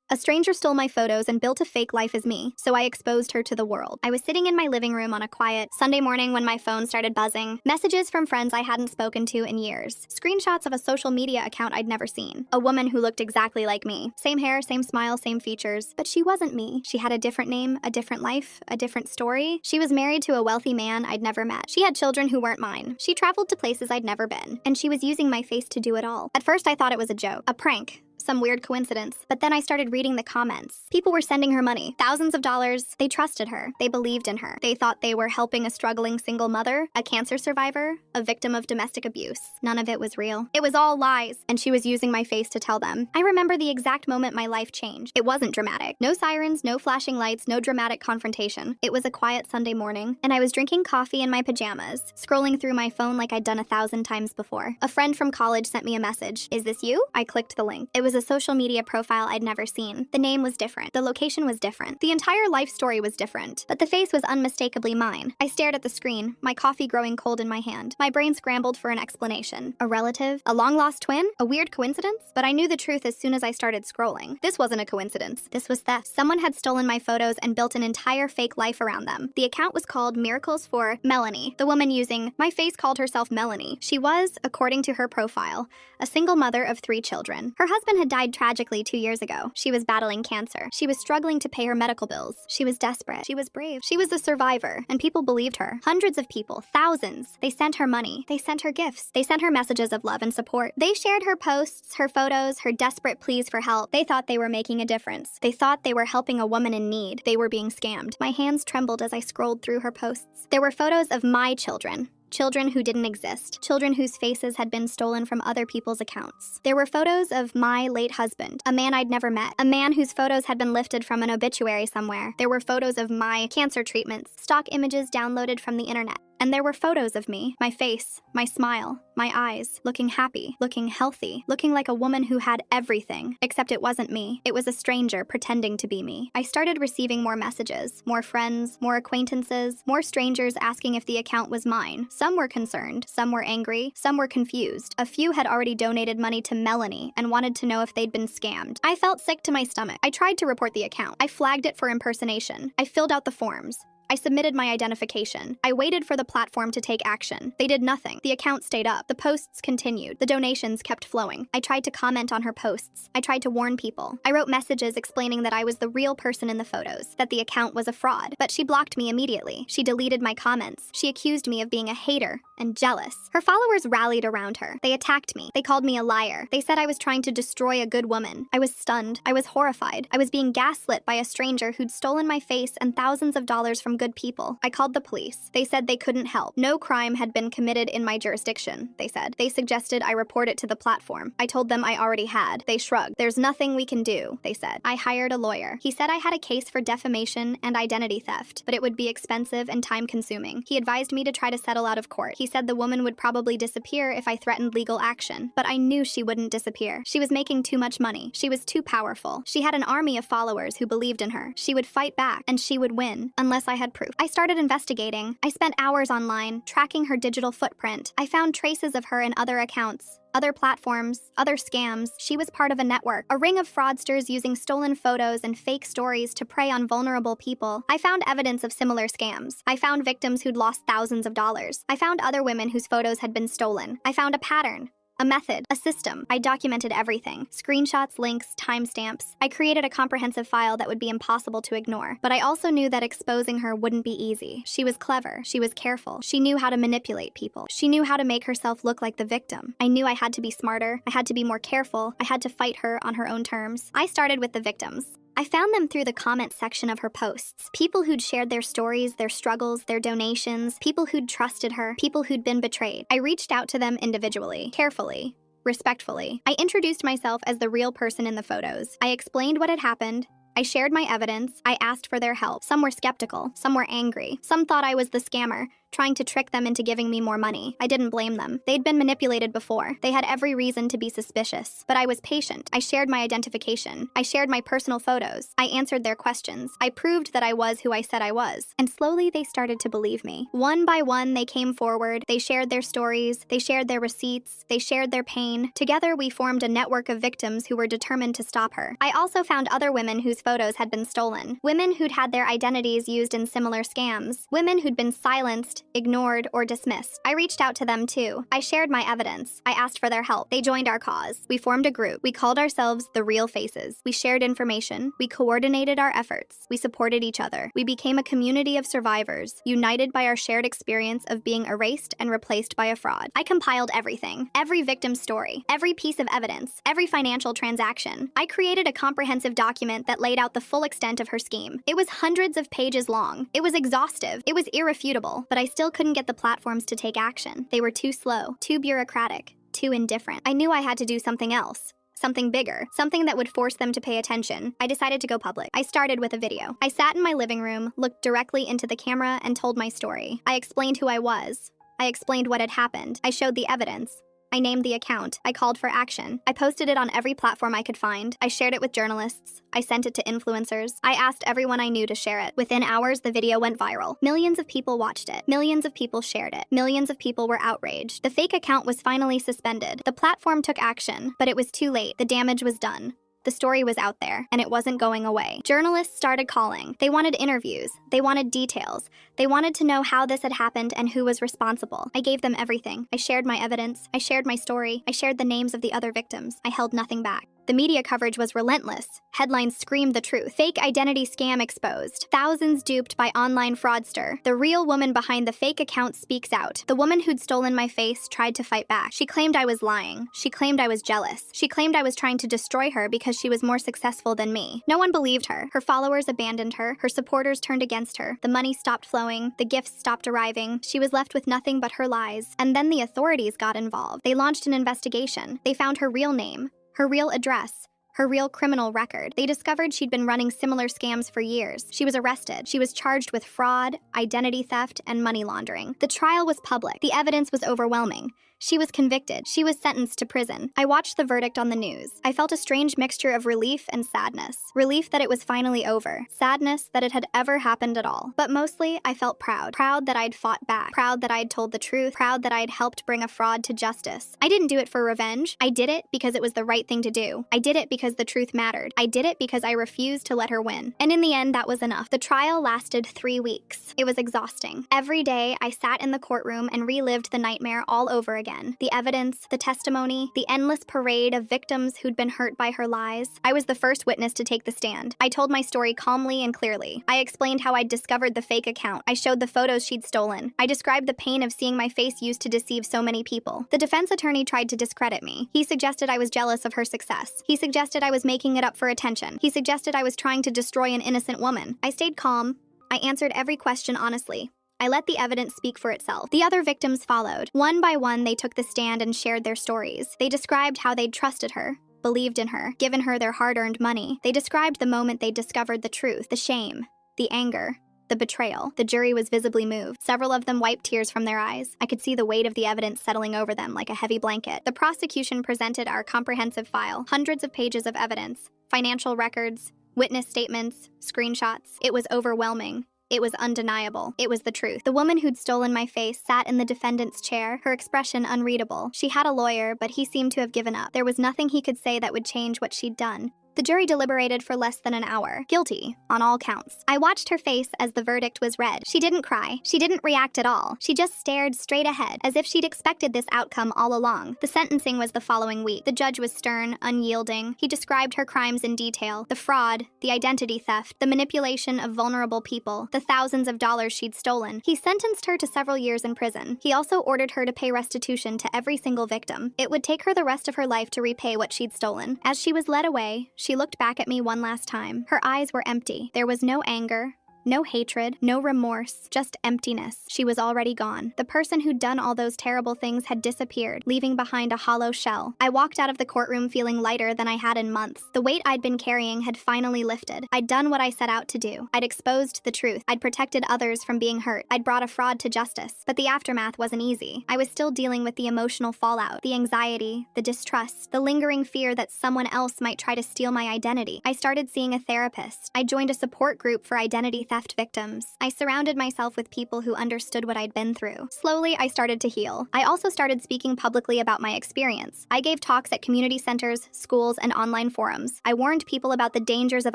A stranger stole my photos and built a fake life as me, so I exposed her to the world. I was sitting in my living room on a quiet Sunday morning when my phone started buzzing. Messages from friends I hadn't spoken to in years. Screenshots of a social media account I'd never seen. A woman who looked exactly like me. Same hair, same smile, same features. But she wasn't me. She had a different name, a different life, a different story. She was married to a wealthy man I'd never met. She had children who weren't mine. She traveled to places I'd never been. And she was using my face to do it all. At first I thought it was a joke, a prank. Some weird coincidence. But then I started reading the comments. People were sending her money, thousands of dollars. They trusted her. They believed in her. They thought they were helping a struggling single mother, a cancer survivor, a victim of domestic abuse. None of it was real. It was all lies, and she was using my face to tell them. I remember the exact moment my life changed. It wasn't dramatic. No sirens, no flashing lights, no dramatic confrontation. It was a quiet Sunday morning, and I was drinking coffee in my pajamas, scrolling through my phone like I'd done 1,000 times before. A friend from college sent me a message. "Is this you?" I clicked the link. It was a social media profile I'd never seen. The name was different. The location was different. The entire life story was different. But the face was unmistakably mine. I stared at the screen, my coffee growing cold in my hand. My brain scrambled for an explanation. A relative? A long-lost twin? A weird coincidence? But I knew the truth as soon as I started scrolling. This wasn't a coincidence. This was theft. Someone had stolen my photos and built an entire fake life around them. The account was called Miracles for Melanie. The woman using my face called herself Melanie. She was, according to her profile, a single mother of 3 children. Her husband had died tragically 2 years ago. She was battling cancer. She was struggling to pay her medical bills. She was desperate. She was brave. She was a survivor, and people believed her. Hundreds of people, thousands. They sent her money. They sent her gifts. They sent her messages of love and support. They shared her posts, her photos, her desperate pleas for help. They thought they were making a difference. They thought they were helping a woman in need. They were being scammed. My hands trembled as I scrolled through her posts. There were photos of my children. Children who didn't exist. Children whose faces had been stolen from other people's accounts. There were photos of my late husband, a man I'd never met, a man whose photos had been lifted from an obituary somewhere. There were photos of my cancer treatments, stock images downloaded from the internet. And there were photos of me, my face, my smile, my eyes, looking happy, looking healthy, looking like a woman who had everything, except it wasn't me. It was a stranger pretending to be me. I started receiving more messages, more friends, more acquaintances, more strangers asking if the account was mine. Some were concerned, some were angry, some were confused. A few had already donated money to Melanie and wanted to know if they'd been scammed. I felt sick to my stomach. I tried to report the account. I flagged it for impersonation. I filled out the forms. I submitted my identification. I waited for the platform to take action. They did nothing. The account stayed up. The posts continued. The donations kept flowing. I tried to comment on her posts. I tried to warn people. I wrote messages explaining that I was the real person in the photos, that the account was a fraud. But she blocked me immediately. She deleted my comments. She accused me of being a hater and jealous. Her followers rallied around her. They attacked me. They called me a liar. They said I was trying to destroy a good woman. I was stunned. I was horrified. I was being gaslit by a stranger who'd stolen my face and thousands of dollars from good people. I called the police. They said they couldn't help. No crime had been committed in my jurisdiction, they said. They suggested I report it to the platform. I told them I already had. They shrugged. There's nothing we can do, they said. I hired a lawyer. He said I had a case for defamation and identity theft, but it would be expensive and time-consuming. He advised me to try to settle out of court. He said the woman would probably disappear if I threatened legal action, but I knew she wouldn't disappear. She was making too much money. She was too powerful. She had an army of followers who believed in her. She would fight back, and she would win, unless I had proof. I started investigating. I spent hours online, tracking her digital footprint. I found traces of her in other accounts, other platforms, other scams. She was part of a network, a ring of fraudsters using stolen photos and fake stories to prey on vulnerable people. I found evidence of similar scams. I found victims who'd lost thousands of dollars. I found other women whose photos had been stolen. I found a pattern. A method, a system. I documented everything. Screenshots, links, timestamps. I created a comprehensive file that would be impossible to ignore. But I also knew that exposing her wouldn't be easy. She was clever. She was careful. She knew how to manipulate people. She knew how to make herself look like the victim. I knew I had to be smarter. I had to be more careful. I had to fight her on her own terms. I started with the victims. I found them through the comment section of her posts. People who'd shared their stories, their struggles, their donations, people who'd trusted her, people who'd been betrayed. I reached out to them individually, carefully, respectfully. I introduced myself as the real person in the photos. I explained what had happened. I shared my evidence. I asked for their help. Some were skeptical. Some were angry. Some thought I was the scammer. trying to trick them into giving me more money. I didn't blame them. They'd been manipulated before. They had every reason to be suspicious. But I was patient. I shared my identification. I shared my personal photos. I answered their questions. I proved that I was who I said I was. And slowly they started to believe me. One by one, they came forward. They shared their stories. They shared their receipts. They shared their pain. Together, we formed a network of victims who were determined to stop her. I also found other women whose photos had been stolen. Women who'd had their identities used in similar scams. Women who'd been silenced, ignored, or dismissed. I reached out to them too. I shared my evidence. I asked for their help. They joined our cause. We formed a group. We called ourselves The Real Faces. We shared information. We coordinated our efforts. We supported each other. We became a community of survivors, united by our shared experience of being erased and replaced by a fraud. I compiled everything. Every victim's story. Every piece of evidence. Every financial transaction. I created a comprehensive document that laid out the full extent of her scheme. It was hundreds of pages long. It was exhaustive. It was irrefutable. But I still couldn't get the platforms to take action. They were too slow, too bureaucratic, too indifferent. I knew I had to do something else. Something bigger, something that would force them to pay attention. I decided to go public. I started with a video. I sat in my living room, looked directly into the camera, and told my story. I explained who I was. I explained what had happened. I showed the evidence. I named the account. I called for action. I posted it on every platform I could find. I shared it with journalists. I sent it to influencers. I asked everyone I knew to share it. Within hours, the video went viral. Millions of people watched it. Millions of people shared it. Millions of people were outraged. The fake account was finally suspended. The platform took action, but it was too late. The damage was done. The story was out there, and it wasn't going away. Journalists started calling. They wanted interviews. They wanted details. They wanted to know how this had happened and who was responsible. I gave them everything. I shared my evidence. I shared my story. I shared the names of the other victims. I held nothing back. The media coverage was relentless. Headlines screamed the truth. Fake identity scam exposed. Thousands duped by online fraudster. The real woman behind the fake account speaks out. The woman who'd stolen my face tried to fight back. She claimed I was lying. She claimed I was jealous. She claimed I was trying to destroy her because she was more successful than me. No one believed her. Her followers abandoned her. Her supporters turned against her. The money stopped flowing. The gifts stopped arriving. She was left with nothing but her lies. And then the authorities got involved. They launched an investigation. They found her real name, her real address, her real criminal record. They discovered she'd been running similar scams for years. She was arrested. She was charged with fraud, identity theft, and money laundering. The trial was public. The evidence was overwhelming. She was convicted. She was sentenced to prison. I watched the verdict on the news. I felt a strange mixture of relief and sadness. Relief that it was finally over. Sadness that it had ever happened at all. But mostly, I felt proud. Proud that I'd fought back. Proud that I'd told the truth. Proud that I'd helped bring a fraud to justice. I didn't do it for revenge. I did it because it was the right thing to do. I did it because the truth mattered. I did it because I refused to let her win. And in the end, that was enough. The trial lasted 3 weeks. It was exhausting. Every day, I sat in the courtroom and relived the nightmare all over again. The evidence, the testimony, the endless parade of victims who'd been hurt by her lies. I was the first witness to take the stand. I told my story calmly and clearly. I explained how I'd discovered the fake account. I showed the photos she'd stolen. I described the pain of seeing my face used to deceive so many people. The defense attorney tried to discredit me. He suggested I was jealous of her success. He suggested I was making it up for attention. He suggested I was trying to destroy an innocent woman. I stayed calm. I answered every question honestly. I let the evidence speak for itself. The other victims followed. One by one, they took the stand and shared their stories. They described how they'd trusted her, believed in her, given her their hard-earned money. They described the moment they discovered the truth, the shame, the anger, the betrayal. The jury was visibly moved. Several of them wiped tears from their eyes. I could see the weight of the evidence settling over them like a heavy blanket. The prosecution presented our comprehensive file, hundreds of pages of evidence, financial records, witness statements, screenshots. It was overwhelming. It was undeniable. It was the truth. The woman who'd stolen my face sat in the defendant's chair, her expression unreadable. She had a lawyer, but he seemed to have given up. There was nothing he could say that would change what she'd done. The jury deliberated for less than an hour. Guilty, on all counts. I watched her face as the verdict was read. She didn't cry. She didn't react at all. She just stared straight ahead, as if she'd expected this outcome all along. The sentencing was the following week. The judge was stern, unyielding. He described her crimes in detail. The fraud, the identity theft, the manipulation of vulnerable people, the thousands of dollars she'd stolen. He sentenced her to several years in prison. He also ordered her to pay restitution to every single victim. It would take her the rest of her life to repay what she'd stolen. As she was led away, she looked back at me one last time. Her eyes were empty. There was no anger, No hatred, no remorse, just emptiness. She was already gone. The person who'd done all those terrible things had disappeared, leaving behind a hollow shell. I walked out of the courtroom feeling lighter than I had in months. The weight I'd been carrying had finally lifted. I'd done what I set out to do. I'd exposed the truth. I'd protected others from being hurt. I'd brought a fraud to justice. But the aftermath wasn't easy. I was still dealing with the emotional fallout, the anxiety, the distrust, the lingering fear that someone else might try to steal my identity. I started seeing a therapist. I joined a support group for identity theft victims. I surrounded myself with people who understood what I'd been through. Slowly, I started to heal. I also started speaking publicly about my experience. I gave talks at community centers, schools, and online forums. I warned people about the dangers of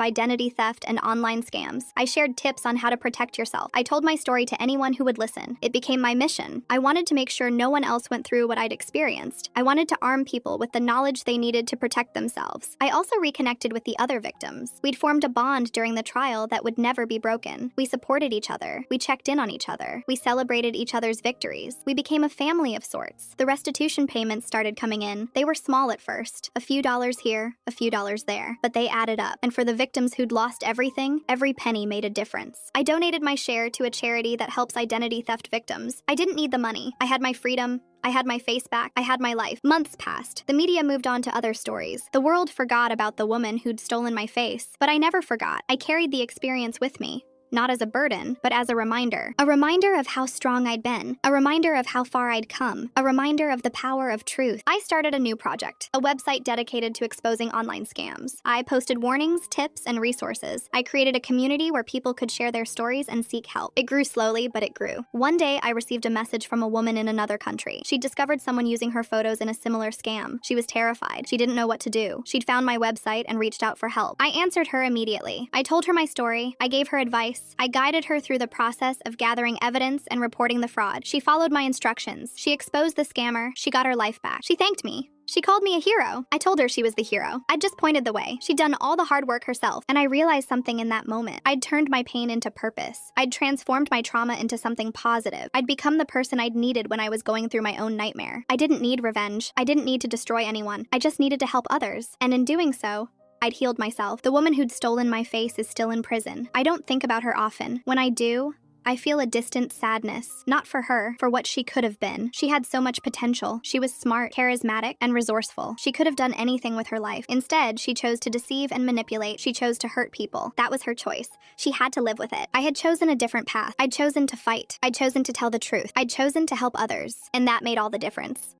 identity theft and online scams. I shared tips on how to protect yourself. I told my story to anyone who would listen. It became my mission. I wanted to make sure no one else went through what I'd experienced. I wanted to arm people with the knowledge they needed to protect themselves. I also reconnected with the other victims. We'd formed a bond during the trial that would never be broken. We supported each other. We checked in on each other. We celebrated each other's victories. We became a family of sorts. The restitution payments started coming in. They were small at first. A few dollars here, a few dollars there. But they added up. And for the victims who'd lost everything, every penny made a difference. I donated my share to a charity that helps identity theft victims. I didn't need the money. I had my freedom. I had my face back. I had my life. Months passed. The media moved on to other stories. The world forgot about the woman who'd stolen my face. But I never forgot. I carried the experience with me. Not as a burden, but as a reminder. A reminder of how strong I'd been. A reminder of how far I'd come. A reminder of the power of truth. I started a new project, a website dedicated to exposing online scams. I posted warnings, tips, and resources. I created a community where people could share their stories and seek help. It grew slowly, but it grew. One day, I received a message from a woman in another country. She'd discovered someone using her photos in a similar scam. She was terrified. She didn't know what to do. She'd found my website and reached out for help. I answered her immediately. I told her my story. I gave her advice. I guided her through the process of gathering evidence and reporting the fraud. She followed my instructions. She exposed the scammer. She got her life back. She thanked me. She called me a hero. I told her she was the hero. I'd just pointed the way. She'd done all the hard work herself, and I realized something in that moment. I'd turned my pain into purpose. I'd transformed my trauma into something positive. I'd become the person I'd needed when I was going through my own nightmare. I didn't need revenge. I didn't need to destroy anyone. I just needed to help others. And in doing so, I'd healed myself. The woman who'd stolen my face is still in prison. I don't think about her often. When I do, I feel a distant sadness, not for her, for what she could have been. She had so much potential. She was smart, charismatic, and resourceful. She could have done anything with her life. Instead, she chose to deceive and manipulate. She chose to hurt people. That was her choice. She had to live with it. I had chosen a different path. I'd chosen to fight. I'd chosen to tell the truth. I'd chosen to help others. And that made all the difference.